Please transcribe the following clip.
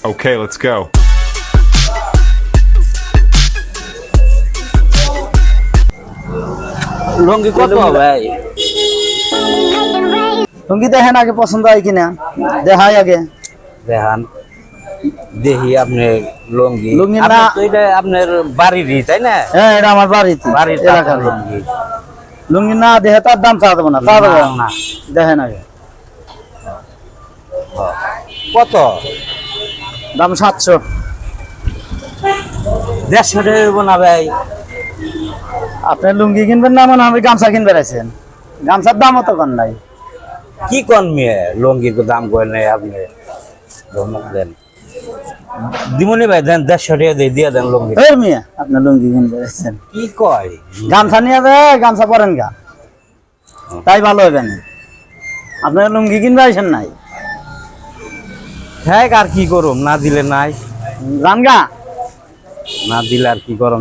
Okay, let's go. লুঙ্গি কত ভাই? লুঙ্গি দেখেন আগে পছন্দ হয় কিনা, দেখাই আগে। দেখান দেখি আপনি লুঙ্গি। লুঙ্গি না- আপনার তো এটা আপনার বাড়িরই তাই না? হ্যাঁ, এটা আমার বাড়িতে, বাড়ির এলাকার লুঙ্গি। লুঙ্গি না দেখে তার দাম চাওয়া দেবো না, চাওয়া দেবো না, না। দেখেন আগে। কত? দাম 700। 150 টাকা হইব না ভাই? আপনি লুঙ্গি কিনবেন না মনে হবে গামছা কিনবে রাখছেন, গামছার দামও তো কম নাই। কি কোন মেয়ে লুঙ্গির দাম কই নাই আপনি? ধমক দেন দিমনি ভাই, দেন 150 টাকা দিয়ে দেন লুঙ্গি। এই মিয়া, আপনি লুঙ্গি কিনবে রাখছেন, কি কয়? গামছা নিয়ে যাবে, গামছা পরেন গা, তাই ভালো হবে না। আপনার লুঙ্গি কিনবে আসেন নাই, হ্যাঁ, আর কি করুম, না দিলে নাই, জান গা। না দিলে আর কি করুম।